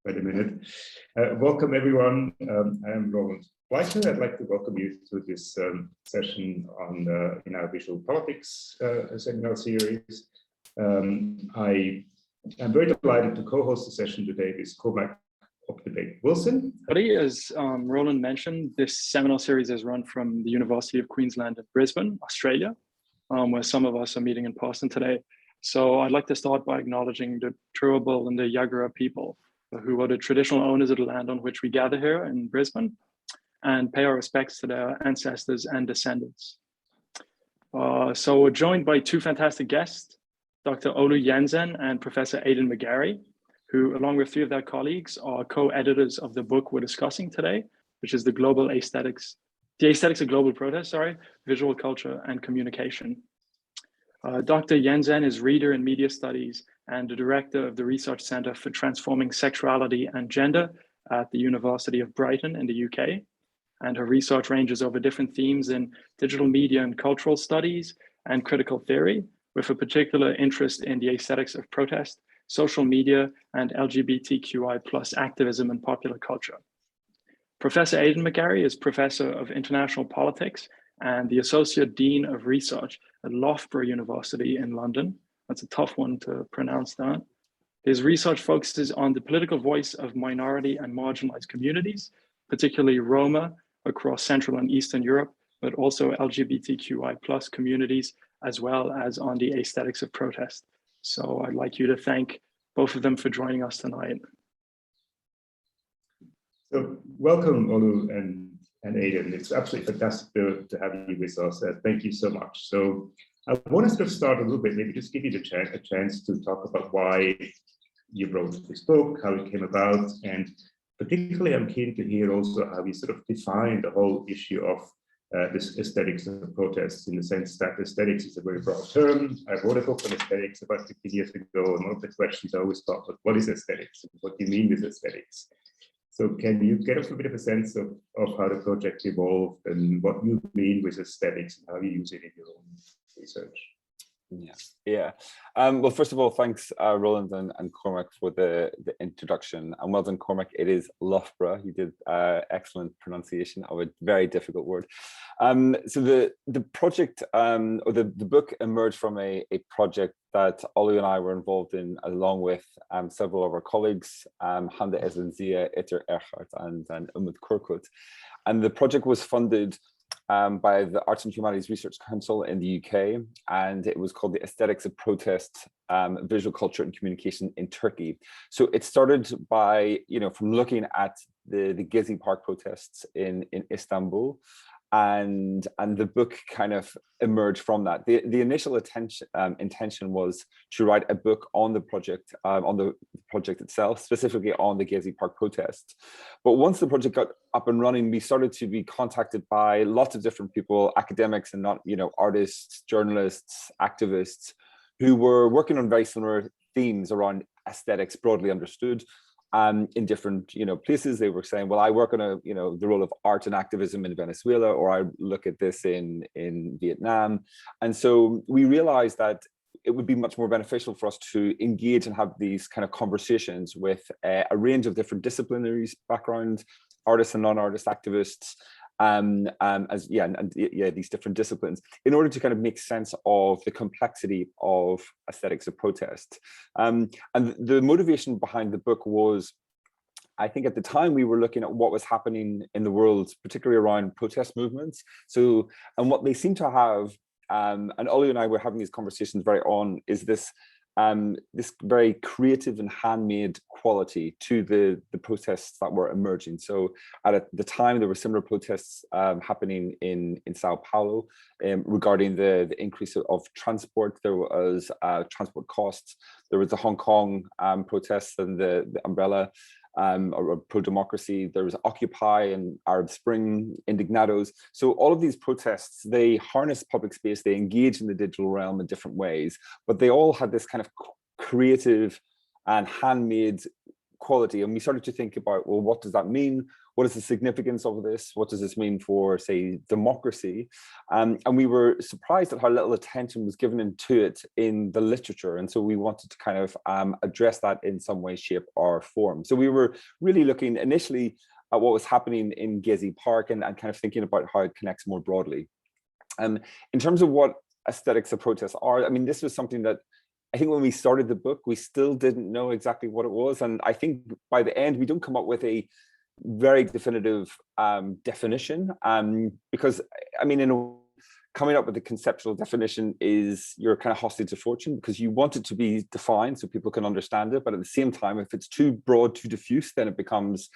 Wait a minute. Welcome, everyone. I am Roland Bleiker. I'd like to welcome you to this session on in our visual politics seminar series. I am very delighted to co-host the session today with Cormac Opdebeeck-Wilson. As Roland mentioned, this seminar series is run from the University of Queensland in Brisbane, Australia, where some of us are meeting in person today. So I'd like to start by acknowledging the Turrbal and the Yagara people, who are the traditional owners of the land on which we gather here in Brisbane, and pay our respects to their ancestors and descendants. So we're joined by two fantastic guests, Dr. Olu Jensen and Professor Aidan McGary, who, along with three of their colleagues, are co-editors of the book we're discussing today, which is the Aesthetics of Global Protest, Visual Culture and Communication. Dr. Jensen is reader in media studies and the director of the Research Centre for Transforming Sexuality and Gender at the University of Brighton in the UK. And her research ranges over different themes in digital media and cultural studies and critical theory, with a particular interest in the aesthetics of protest, social media, and LGBTQI+ activism and popular culture. Professor Aidan McGary is Professor of International Politics and the Associate Dean of Research at Loughborough University in London. That's a tough one to pronounce that. His research focuses on the political voice of minority and marginalized communities, particularly Roma across Central and Eastern Europe, but also LGBTQI+ communities, as well as on the aesthetics of protest. So I'd like you to thank both of them for joining us tonight. So welcome, Olu and Aidan. It's absolutely fantastic to have you with us. Thank you so much. So I want to sort of start a little bit, maybe just give you a chance to talk about why you wrote this book, how it came about, and particularly I'm keen to hear also how you sort of define the whole issue of this aesthetics of protests, in the sense that aesthetics is a very broad term. I wrote a book on aesthetics about 15 years ago, and one of the questions I always thought was, what is aesthetics? What do you mean with aesthetics? So can you get us a bit of a sense of how the project evolved and what you mean with aesthetics and how you use it in your own research? Well, first of all, thanks, Roland and Cormac, for the introduction. And well done, Cormac. It is Loughborough. You did excellent pronunciation of a very difficult word. So the project, or the book emerged from a project that Olu and I were involved in, along with several of our colleagues, Hande Ezenzia, Itter Erhard, and Umut Kurkut. And the project was funded by the Arts and Humanities Research Council in the UK, and it was called the Aesthetics of Protest, Visual Culture and Communication in Turkey. So it started by, from looking at the Gezi Park protests in Istanbul, and the book kind of emerged from that. The initial intention was to write a book on the project itself, specifically on the Gezi Park protests. But once the project got up and running, we started to be contacted by lots of different people, academics and not, artists, journalists, activists, who were working on very similar themes around aesthetics, broadly understood. In different, places. They were saying, well, I work on the role of art and activism in Venezuela, or I look at this in Vietnam. And so we realized that it would be much more beneficial for us to engage and have these kind of conversations with a range of different disciplinaries, background, artists and non-artist activists, these different disciplines, in order to kind of make sense of the complexity of aesthetics of protest. And the motivation behind the book was, I think at the time we were looking at what was happening in the world, particularly around protest movements. So, and what they seem to have, and Olu and I were having these conversations very on, is this very creative and handmade quality to the protests that were emerging. So at the time, there were similar protests happening in Sao Paulo regarding the increase of transport. There was transport costs. There was the Hong Kong protests and the umbrella or pro-democracy. There was Occupy and Arab Spring, Indignados. So all of these protests, they harness public space, they engage in the digital realm in different ways, but they all had this kind of creative and handmade quality, and we started to think about, well, what does that mean? What is the significance of this? What does this mean for, say, democracy? And we were surprised at how little attention was given to it in the literature. And so we wanted to kind of address that in some way, shape, or form. So we were really looking initially at what was happening in Gezi Park and kind of thinking about how it connects more broadly. In terms of what aesthetics of protest are, I mean, this was something that I think when we started the book, we still didn't know exactly what it was. And I think by the end, we don't come up with a very definitive definition, because, I mean, coming up with a conceptual definition is you're kind of hostage to fortune, because you want it to be defined so people can understand it. But at the same time, if it's too broad, too diffuse, then it becomes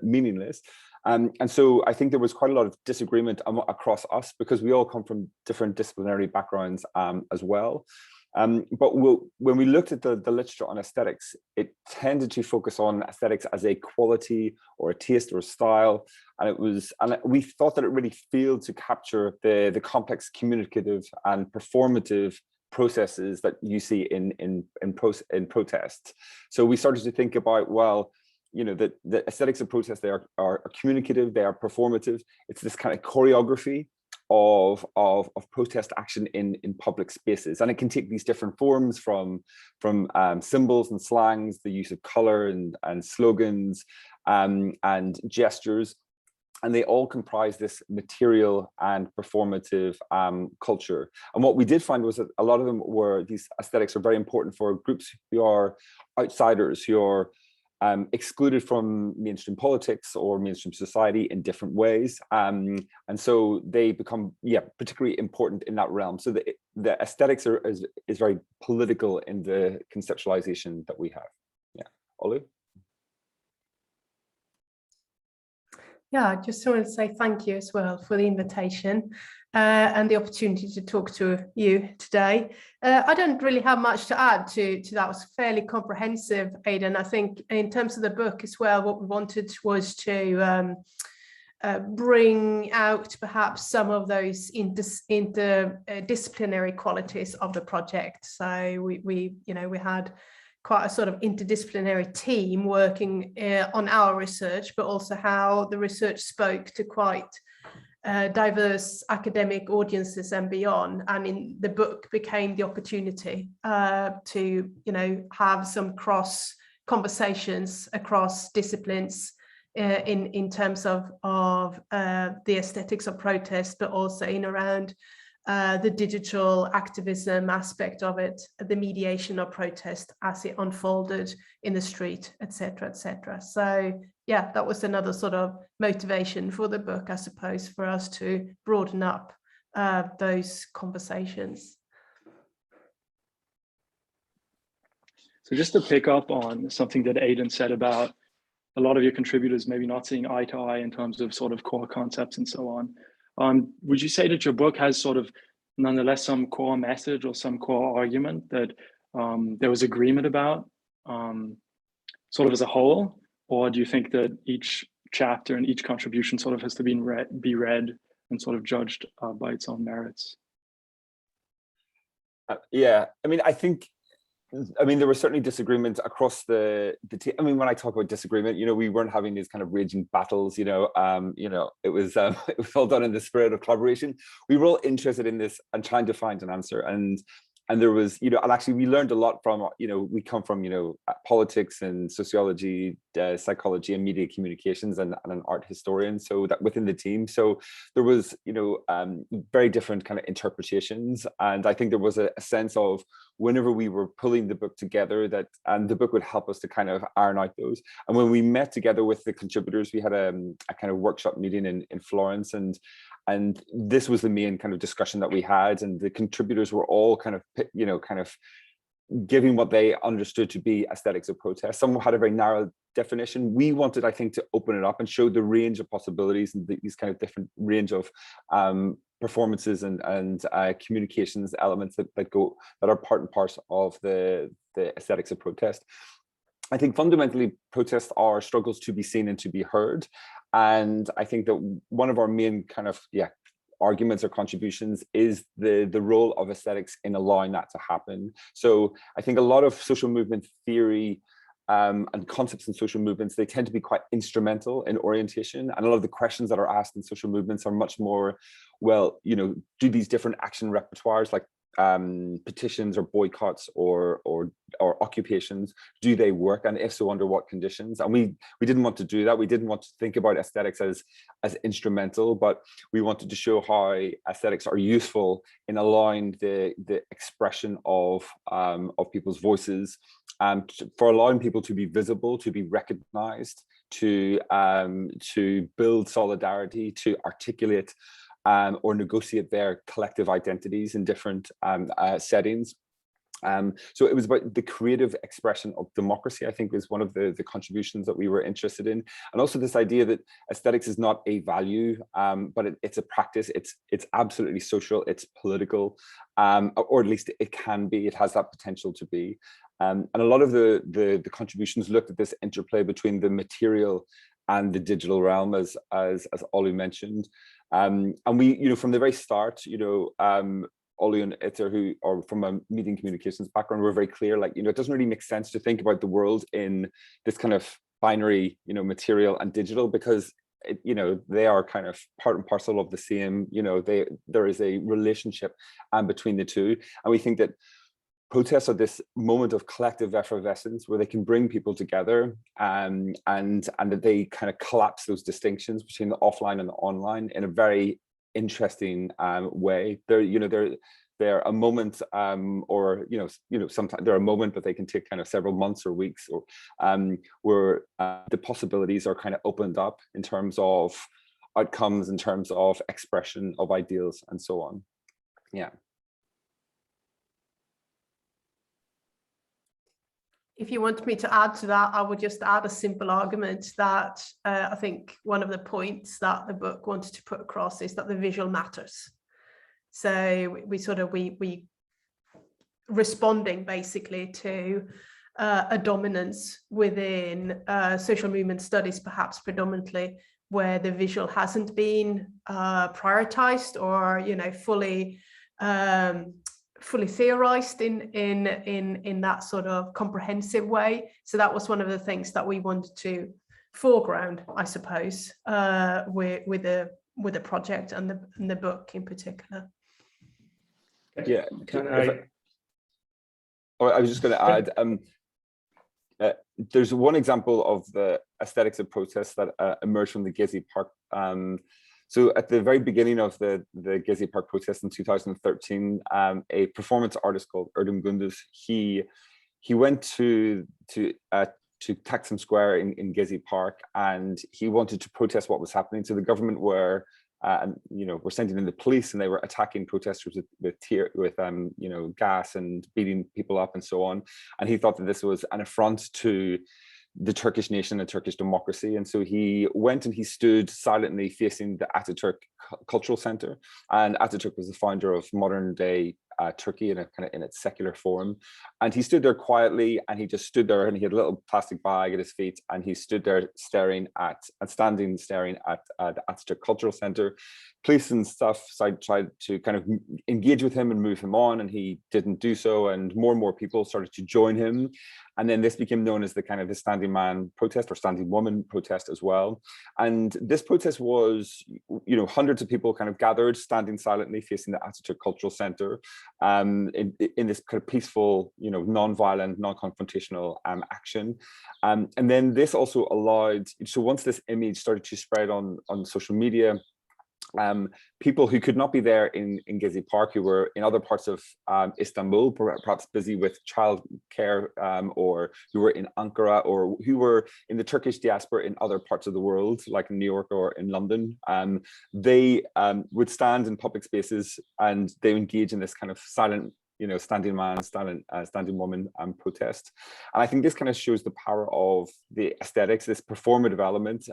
meaningless. And so I think there was quite a lot of disagreement across us, because we all come from different disciplinary backgrounds as well. But when we looked at the literature on aesthetics, it tended to focus on aesthetics as a quality or a taste or a style, and we thought that it really failed to capture the complex communicative and performative processes that you see in protests. So we started to think about, well, you know, the aesthetics of protest, they are communicative, they are performative. It's this kind of choreography of protest action in public spaces, and it can take these different forms from symbols and slangs, the use of color and slogans and gestures, and they all comprise this material and performative culture. And what we did find was that a lot of them were, these aesthetics are very important for groups who are outsiders, who are excluded from mainstream politics or mainstream society in different ways. And so they become, particularly important in that realm. So the aesthetics is very political in the conceptualization that we have. Yeah, Olu? Yeah, I just wanted to say thank you as well for the invitation and the opportunity to talk to you today. I don't really have much to add to that. It was fairly comprehensive, Aidan. I think in terms of the book as well, what we wanted was to bring out perhaps some of those interdisciplinary qualities of the project. So we had quite a sort of interdisciplinary team working on our research, but also how the research spoke to quite diverse academic audiences and beyond. And in the book became the opportunity to, have some cross conversations across disciplines in terms of the aesthetics of protest, but also in around the digital activism aspect of it, the mediation of protest as it unfolded in the street, etc., etc. So yeah, that was another sort of motivation for the book, I suppose, for us to broaden up those conversations. So just to pick up on something that Aidan said about a lot of your contributors maybe not seeing eye to eye in terms of sort of core concepts and so on. Would you say that your book has sort of nonetheless some core message or some core argument that there was agreement about sort of as a whole? Or do you think that each chapter and each contribution sort of has to be read and sort of judged by its own merits? Yeah, I mean, there were certainly disagreements across the team. I mean, when I talk about disagreement, we weren't having these kind of raging battles. It was all done in the spirit of collaboration. We were all interested in this and trying to find an answer. And there was, and actually we learned a lot from, we come from, politics and sociology, psychology and media communications and an art historian. So that within the team, so there was, very different kind of interpretations. And I think there was a sense of whenever we were pulling the book together and the book would help us to kind of iron out those. And when we met together with the contributors, we had a kind of workshop meeting in Florence, and this was the main kind of discussion that we had, and the contributors were all kind of giving what they understood to be aesthetics of protest. Some had a very narrow definition. We wanted, I think, to open it up and show the range of possibilities and these kind of different range of performances and communications elements that are part and parcel of the aesthetics of protest. I think fundamentally protests are struggles to be seen and to be heard. And I think that one of our main kind of, arguments or contributions is the role of aesthetics in allowing that to happen. So I think a lot of social movement theory and concepts in social movements, they tend to be quite instrumental in orientation. And a lot of the questions that are asked in social movements are much more, well, you know, do these different action repertoires like petitions or boycotts or occupations, do they work, and if so, under what conditions? And we didn't want to do that. We didn't want to think about aesthetics as instrumental, but we wanted to show how aesthetics are useful in allowing the expression of people's voices, for allowing people to be visible, to be recognized, to build solidarity, to articulate or negotiate their collective identities in different settings. So it was about the creative expression of democracy, I think, was one of the contributions that we were interested in. And also this idea that aesthetics is not a value, but it's a practice. It's absolutely social, it's political, or at least it can be, it has that potential to be. And a lot of the contributions looked at this interplay between the material and the digital realm, as Olu mentioned. And we, you know, from the very start, you know, Olu and Iter, who are from a media communications background, were very clear, like, you know, it doesn't really make sense to think about the world in this kind of binary, you know, material and digital, because you know, they are kind of part and parcel of the same, you know, there is a relationship between the two. And we think that protests are this moment of collective effervescence where they can bring people together, and that they kind of collapse those distinctions between the offline and the online in a very interesting way. They're a moment, or you know, sometimes they're a moment, but they can take kind of several months or weeks, or where the possibilities are kind of opened up in terms of outcomes, in terms of expression of ideals, and so on. Yeah. If you want me to add to that, I would just add a simple argument that I think one of the points that the book wanted to put across is that the visual matters. So we responding basically to a dominance within social movement studies, perhaps predominantly, where the visual hasn't been prioritized or, you know, fully theorized in that sort of comprehensive way. So that was one of the things that we wanted to foreground, I suppose, with the project and the book in particular. Yeah, I was just going to add, there's one example of the aesthetics of protest that emerged from the Gezi Park. So at the very beginning of the Gezi Park protest in 2013, a performance artist called Erdem Gündüz, he went to Taksim Square in Gezi Park, and he wanted to protest what was happening. So the government were sending in the police, and they were attacking protesters with you know, gas and beating people up and so on. And he thought that this was an affront to the Turkish nation and Turkish democracy. And so he went and he stood silently facing the Atatürk Cultural Center. And Atatürk was the founder of modern day Turkey in its secular form. And he stood there quietly, and he just stood there, and he had a little plastic bag at his feet, and he stood there staring at the Atatürk Cultural Center. Police and stuff tried to kind of engage with him and move him on, and he didn't do so. And more people started to join him. And then this became known as the kind of the standing man protest or standing woman protest as well. And this protest was, you know, hundreds of people kind of gathered, standing silently facing the Atatürk Cultural Center, in this kind of peaceful, you know, non-violent, non-confrontational action. And then this also allowed, so once this image started to spread on social media, people who could not be there in Gezi Park, who were in other parts of Istanbul, perhaps busy with childcare, or who were in Ankara, or who were in the Turkish diaspora in other parts of the world, like in New York or in London, they would stand in public spaces, and they engage in this kind of silent, you know, standing man, standing woman protest. And I think this kind of shows the power of the aesthetics, this performative element.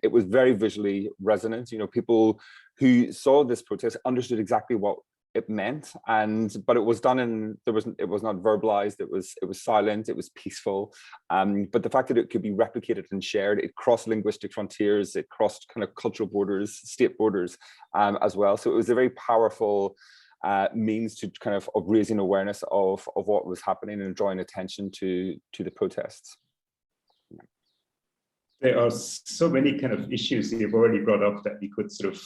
It was very visually resonant. You know, people who saw this protest understood exactly what it meant, but it was done in, it was not verbalized, it was silent, it was peaceful. But the fact that it could be replicated and shared, it crossed linguistic frontiers, it crossed kind of cultural borders, state borders as well. So it was a very powerful means to kind of raising awareness of what was happening and drawing attention to the protests. there are so many kind of issues that you've already brought up that we could sort of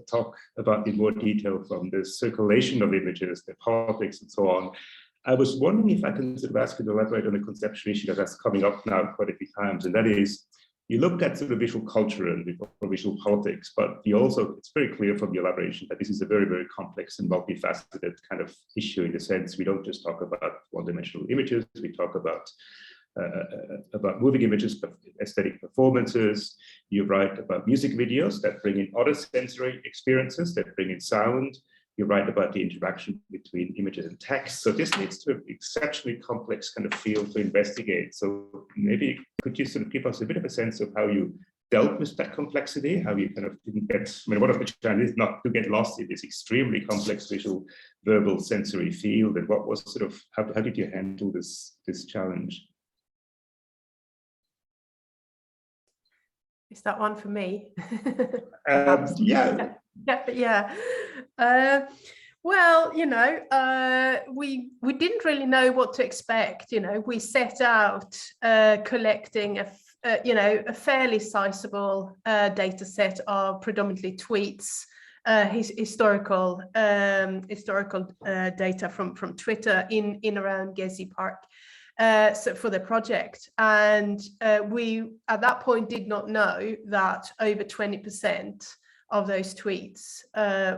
talk about in more detail, from the circulation of images, the politics, and so on. I was wondering if I can sort of ask you to elaborate on a conceptual issue that's coming up now quite a few times, and that is, you looked at sort of visual culture and visual politics, but you also, it's very clear from the elaboration that this is a very, very complex and multifaceted kind of issue, in the sense we don't just talk about one-dimensional images, we talk about moving images, but aesthetic performances. You write about music videos that bring in other sensory experiences, that bring in sound. You write about the interaction between images and text. So this needs to be an exceptionally complex kind of field to investigate. So maybe could you sort of give us a bit of a sense of how you dealt with that complexity, how you kind of didn't get, I mean, one of the challenges is not to get lost in this extremely complex visual, verbal, sensory field, and what was sort of, how did you handle this challenge? Is that one for me? Yeah. Yeah. Well, you know, we didn't really know what to expect. You know, we set out collecting a fairly sizable data set of predominantly tweets, historical data from Twitter in around Gezi Park. So for the project, and we at that point did not know that over 20% of those tweets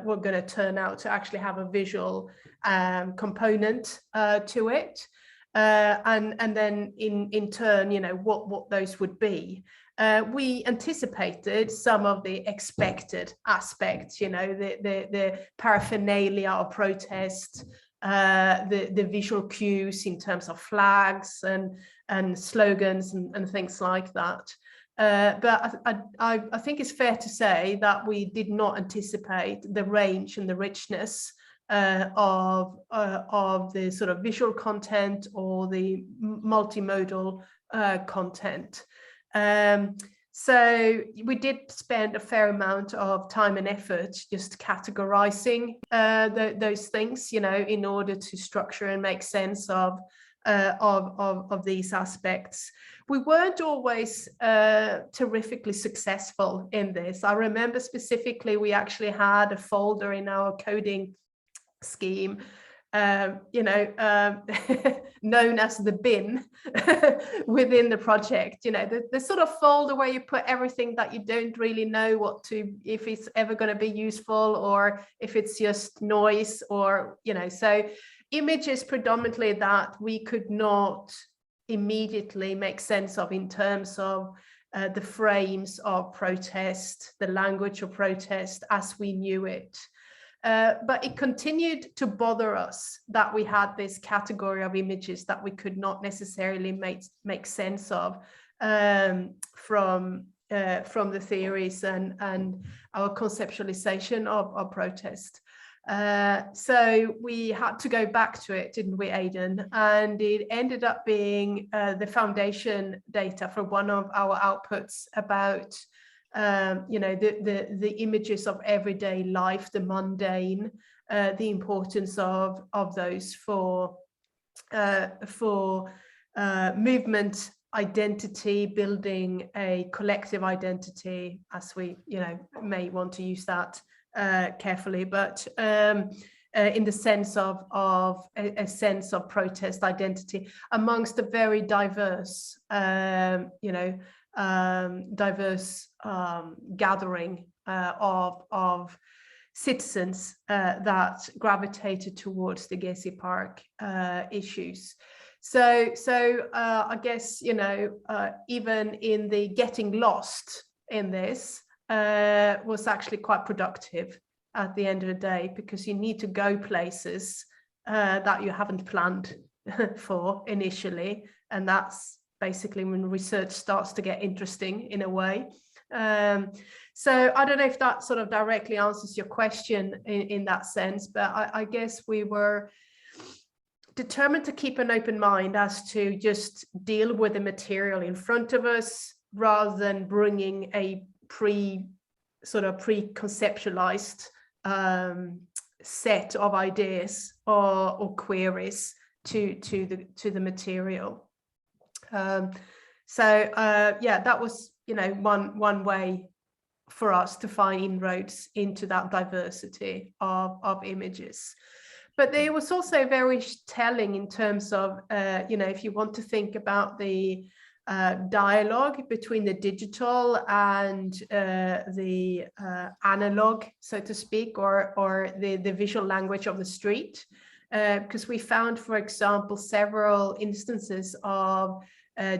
were going to turn out to actually have a visual component to it, and then in turn, you know, what those would be. We anticipated some of the expected aspects, you know, the paraphernalia of protest, the visual cues in terms of flags and slogans and things like that. But I think it's fair to say that we did not anticipate the range and the richness of the sort of visual content or the multimodal content. So we did spend a fair amount of time and effort just categorizing those things, you know, in order to structure and make sense of these aspects. We weren't always terrifically successful in this. I remember specifically, we actually had a folder in our coding scheme, you know, known as the bin within the project, you know, the sort of folder where you put everything that you don't really know if it's ever going to be useful, or if it's just noise, or, you know, so images predominantly that we could not immediately make sense of in terms of the frames of protest, the language of protest as we knew it. But it continued to bother us that we had this category of images that we could not necessarily make sense of from the theories and our conceptualization of protest. So we had to go back to it, didn't we, Aidan? And it ended up being the foundation data for one of our outputs about you know, the images of everyday life, the mundane, the importance of those for movement, identity, building a collective identity, as we, you know, may want to use that carefully, but in the sense of a sense of protest identity amongst a very diverse, you know, diverse gathering of citizens that gravitated towards the Gezi Park issues. So I guess, you know, even in the getting lost in this was actually quite productive at the end of the day, because you need to go places that you haven't planned for initially, and that's basically when research starts to get interesting in a way. So I don't know if that sort of directly answers your question in that sense, but I guess we were determined to keep an open mind as to just deal with the material in front of us, rather than bringing a pre-conceptualized set of ideas or queries to the material. So yeah, that was, you know, one way for us to find inroads into that diversity of images. But there was also very telling in terms of, you know, if you want to think about the dialogue between the digital and the analog, so to speak, or the visual language of the street. Because we found, for example, several instances of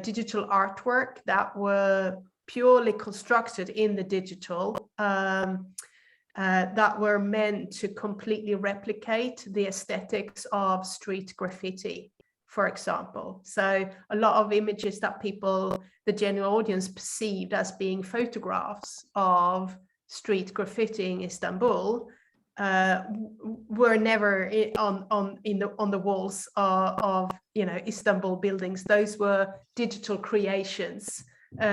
digital artwork that were purely constructed in the digital, that were meant to completely replicate the aesthetics of street graffiti, for example. So a lot of images that people, the general audience, perceived as being photographs of street graffiti in Istanbul were never on the walls of, you know, Istanbul buildings. Those were digital creations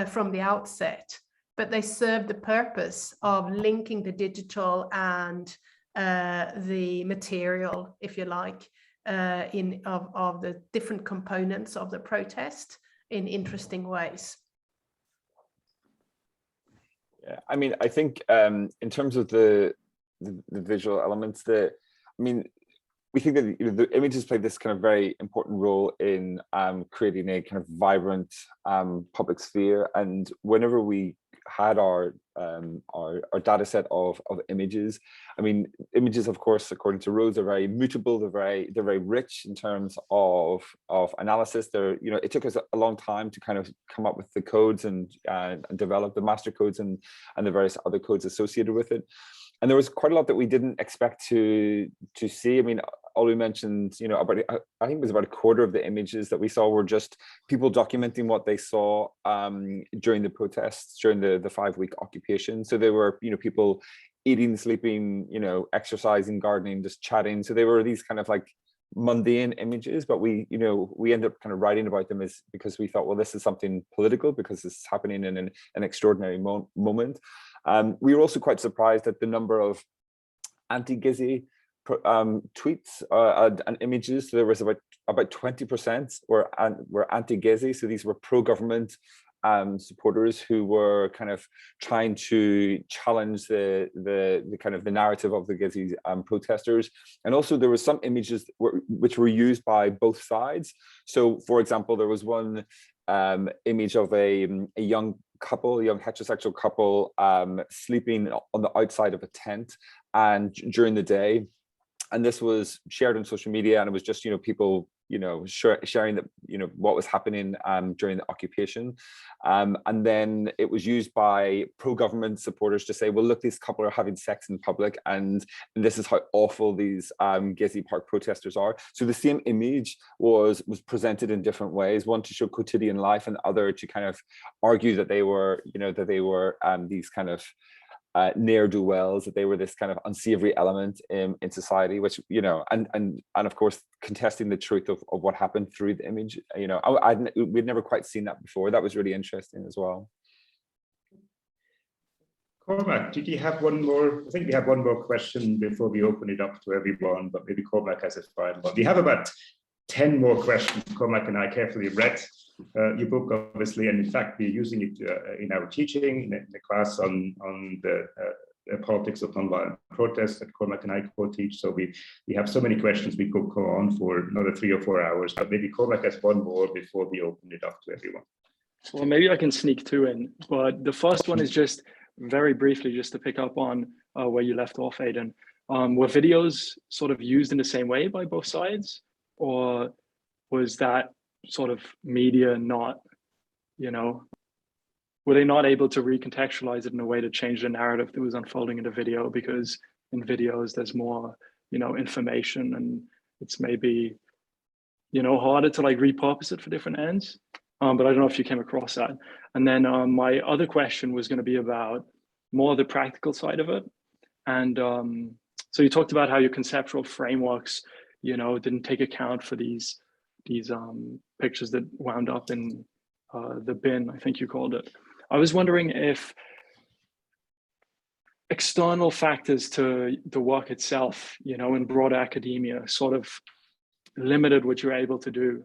from the outset, but they served the purpose of linking the digital and the material, if you like, of the different components of the protest in interesting ways. Yeah, I mean, I think in terms of the visual elements, I mean, we think that, you know, the images play this kind of very important role in creating a kind of vibrant public sphere. And whenever we had our data set of images, I mean, images, of course, according to Rose, are very mutable. They're very rich in terms of analysis. They're, you know, it took us a long time to kind of come up with the codes and develop the master codes and the various other codes associated with it. And there was quite a lot that we didn't expect to see. I mean, Olu mentioned, you know, about, I think it was about a quarter of the images that we saw were just people documenting what they saw during the protests, during the 5-week occupation. So they were, you know, people eating, sleeping, you know, exercising, gardening, just chatting. So they were these kind of like mundane images, but we, you know, we ended up kind of writing about them because we thought, well, this is something political because this is happening in an extraordinary moment. We were also quite surprised at the number of anti-Gezi tweets and images. So there was about 20% were anti-Gezi. So these were pro-government supporters who were kind of trying to challenge the kind of the narrative of the Gezi protesters. And also there were some images which were used by both sides. So, for example, there was one image of a young heterosexual couple sleeping on the outside of a tent and during the day, and this was shared on social media, and it was just, you know, people, you know, sharing that, you know, what was happening during the occupation, and then it was used by pro-government supporters to say, well, look, this couple are having sex in public, and this is how awful these Gezi Park protesters are. So the same image was presented in different ways, one to show quotidian life, and the other to kind of argue that they were, you know, these kind of ne'er-do-wells, that they were this kind of unsavory element in society, which, you know, and of course contesting the truth of what happened through the image. You know, we'd never quite seen that before. That was really interesting as well. Cormac, did you have one more? I think we have one more question before we open it up to everyone, but maybe Cormac has a final one. We have about 10 more questions. Cormac and I carefully read your book, obviously, and in fact, we're using it in our teaching in the class on the politics of nonviolent protest that Cormac and I co-teach. So we have so many questions we could go on for another 3 or 4 hours, but maybe Cormac has one more before we open it up to everyone. Well, maybe I can sneak 2 in, but the first one is just very briefly, just to pick up on where you left off, Aidan. Were videos sort of used in the same way by both sides, or was that sort of media not, you know, were they not able to recontextualize it in a way to change the narrative that was unfolding in the video? Because in videos there's more, you know, information, and it's maybe, you know, harder to like repurpose it for different ends. But I don't know if you came across that. And then my other question was going to be about more the practical side of it. And so you talked about how your conceptual frameworks, you know, didn't take account for these pictures that wound up in the bin, I think you called it. I was wondering if external factors to the work itself, you know, in broader academia sort of limited what you're able to do.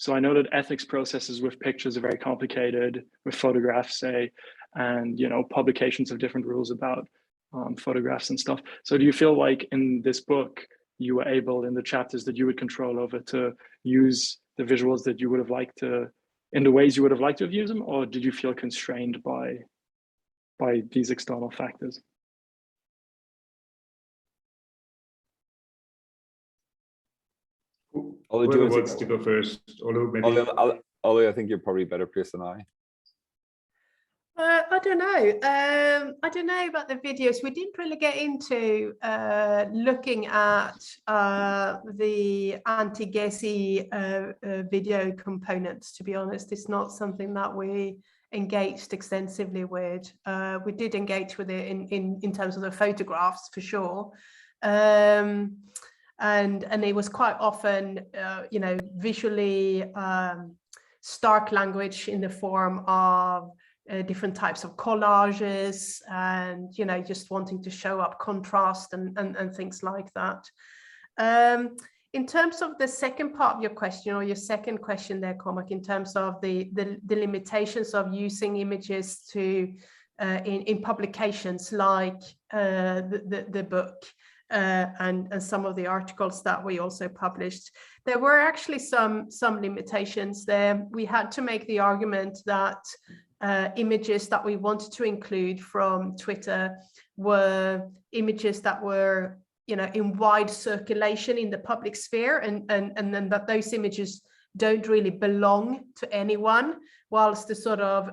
So I know that ethics processes with pictures are very complicated, with photographs, say, and publications have different rules about photographs and stuff. So do you feel like in this book you were able, in the chapters that you would control over, to use the visuals that you would have liked to, in the ways you would have liked to have used them, or did you feel constrained by these external factors? Whoever wants to go first? Olu, maybe. Olu, I think you're probably a better place than I. I don't know. I don't know about the videos. We didn't really get into looking at the anti-Gessie video components, to be honest. It's not something that we engaged extensively with. We did engage with it in terms of the photographs, for sure. And it was quite often, visually stark language in the form of different types of collages, and just wanting to show up contrast and things like that. In terms of the second part of your question, or your second question there, Cormac, in terms of the limitations of using images to in publications like the book. And some of the articles that we also published, there were actually some limitations there. We had to make the argument that images that we wanted to include from Twitter were images that were, in wide circulation in the public sphere, and then that those images don't really belong to anyone, whilst the sort of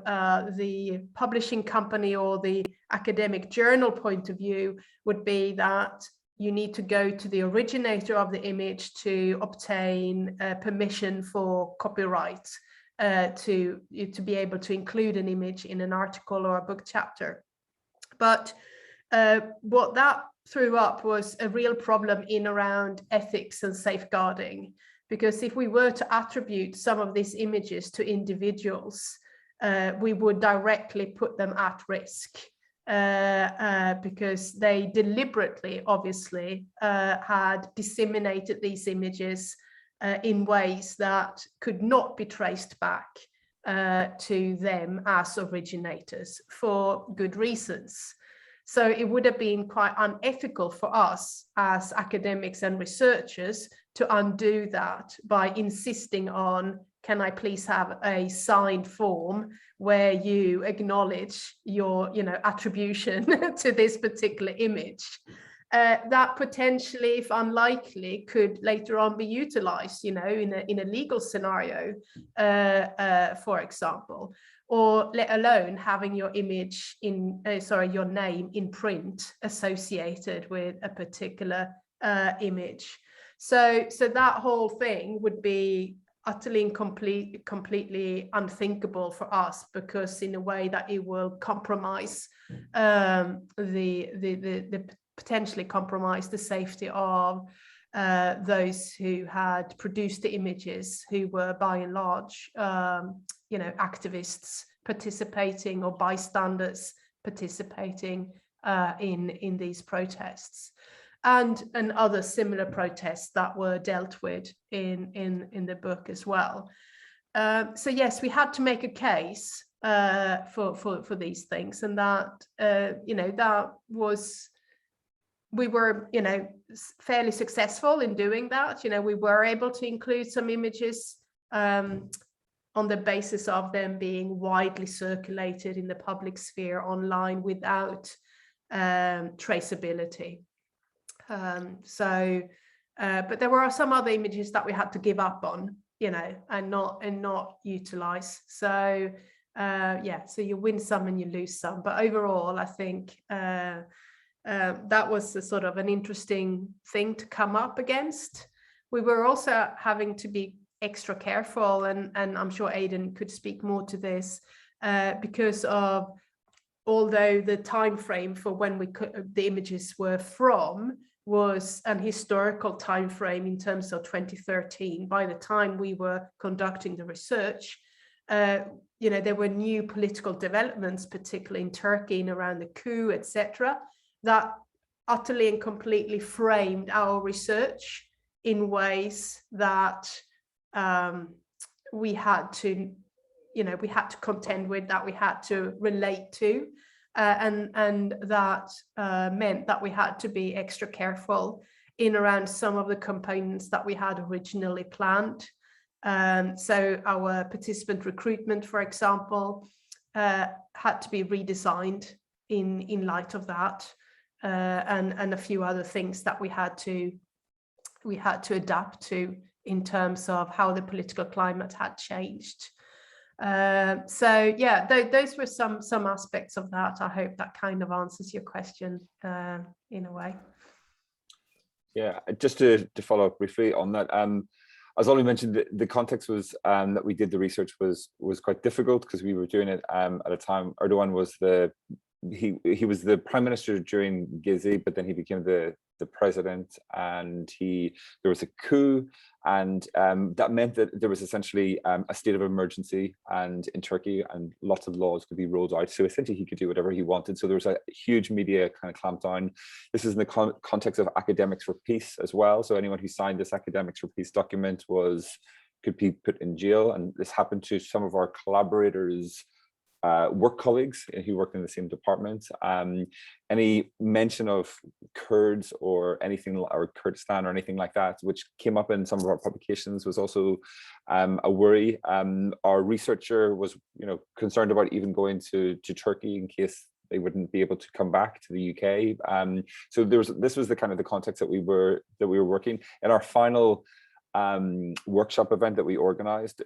the publishing company or the academic journal point of view would be that you need to go to the originator of the image to obtain permission for copyright to be able to include an image in an article or a book chapter. But what that threw up was a real problem in around ethics and safeguarding, because if we were to attribute some of these images to individuals, we would directly put them at risk. Because they deliberately, obviously, had disseminated these images in ways that could not be traced back to them as originators for good reasons. So it would have been quite unethical for us as academics and researchers to undo that by insisting on, can I please have a signed form where you acknowledge your, attribution to this particular image? That potentially, if unlikely, could later on be utilized, in a legal scenario, for example, or let alone having your image your name in print associated with a particular image. So that whole thing would be utterly completely unthinkable for us, because in a way that it will compromise potentially compromise the safety of those who had produced the images, who were by and large activists participating, or bystanders participating in these protests, and other similar protests that were dealt with in the book as well. So yes, we had to make a case for these things, and that that was, we were fairly successful in doing that. We were able to include some images on the basis of them being widely circulated in the public sphere online without traceability. But there were some other images that we had to give up on, and not utilize. So so you win some and you lose some. But overall, I think that was a sort of an interesting thing to come up against. We were also having to be extra careful, and I'm sure Aidan could speak more to this, because of, although the time frame for when the images were from was an historical time frame in terms of 2013, by the time we were conducting the research, there were new political developments, particularly in Turkey and around the coup, etc., that utterly and completely framed our research in ways that we had to, we had to contend with, that we had to relate to, and that meant that we had to be extra careful in around some of the components that we had originally planned. So our participant recruitment, for example, had to be redesigned in light of that, and a few other things that we had to adapt to in terms of how the political climate had changed. So yeah, those were some aspects of that. I hope that kind of answers your question in a way. Yeah, just to follow up briefly on that, as Olu mentioned, the context was that we did the research was quite difficult because we were doing it at a time. Erdogan was he was the prime minister during Gezi, but then he became the president, and there was a coup, and that meant that there was essentially a state of emergency and in Turkey, and lots of laws could be rolled out. So essentially he could do whatever he wanted. So there was a huge media kind of clampdown. This is in the context of Academics for Peace as well. So anyone who signed this Academics for Peace document could be put in jail. And this happened to some of our collaborators, work colleagues who worked in the same department. Any mention of Kurds or anything, or Kurdistan or anything like that, which came up in some of our publications, was also a worry. Our researcher was, concerned about even going to Turkey in case they wouldn't be able to come back to the UK. So this was the kind of the context that we were working in. Our final workshop event that we organized,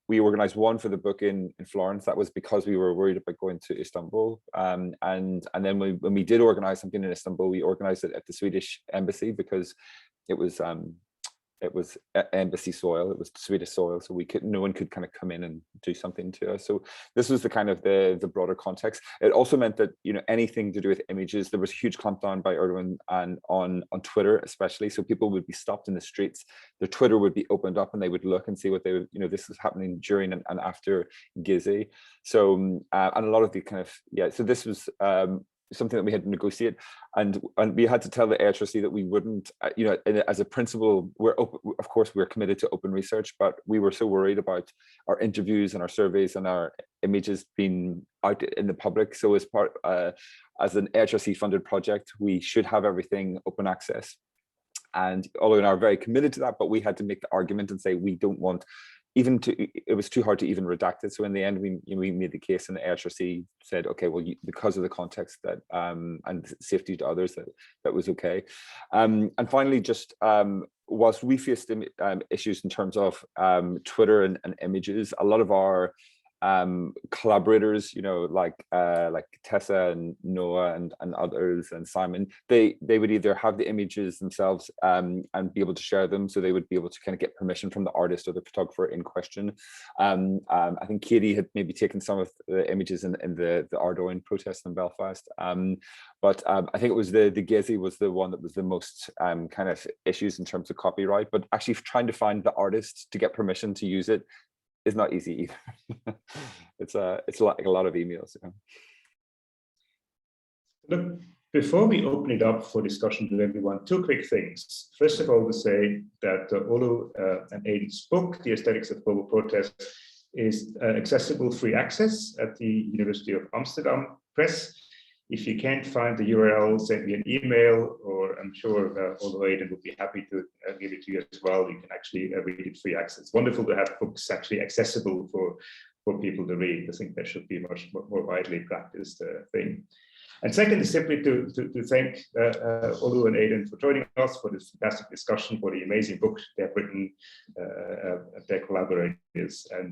we organized one for the book in Florence. That was because we were worried about going to Istanbul, and then when we did organize something in Istanbul, we organized it at the Swedish embassy because it was embassy soil, it was Swedish soil, so no one could kind of come in and do something to us. So this was the kind of the broader context. It also meant that anything to do with images, there was a huge clampdown by Erdogan and on Twitter especially. So people would be stopped in the streets, their Twitter would be opened up, and they would look and see what they would, this was happening during and after Gezi. So and a lot of the kind of so this was something that we had to negotiate, and we had to tell the HRC that we wouldn't, as a principle, of course we're committed to open research, but we were so worried about our interviews and our surveys and our images being out in the public. So as as an HRC funded project, we should have everything open access. And Olu and I are very committed to that, but we had to make the argument and say we don't want it was too hard to even redact it. So in the end, we made the case, and the HRC said, okay, well, because of the context that and safety to others, that was okay. And finally, just whilst we faced issues in terms of Twitter and images, a lot of our collaborators, like Tessa and Noah and others and Simon, they would either have the images themselves and be able to share them, so they would be able to kind of get permission from the artist or the photographer in question. I think Katie had maybe taken some of the images in the Ardoin protest in Belfast, but I think it was the Gezi was the one that was the most kind of issues in terms of copyright, but actually trying to find the artist to get permission to use it is not easy either. It's like a lot of emails. Look, before we open it up for discussion with everyone, two quick things. First of all, to say that Olu and Aidan's book, The Aesthetics of Global Protest, is accessible free access at the University of Amsterdam Press. If you can't find the URL, send me an email, or I'm sure Olu Aidan would be happy to give it to you as well. You can actually read it free access. It's wonderful to have books actually accessible for people to read. I think that should be a much more widely practiced thing. And second is simply to thank Olu and Aidan for joining us for this fantastic discussion, for the amazing book they have written, their collaborators. And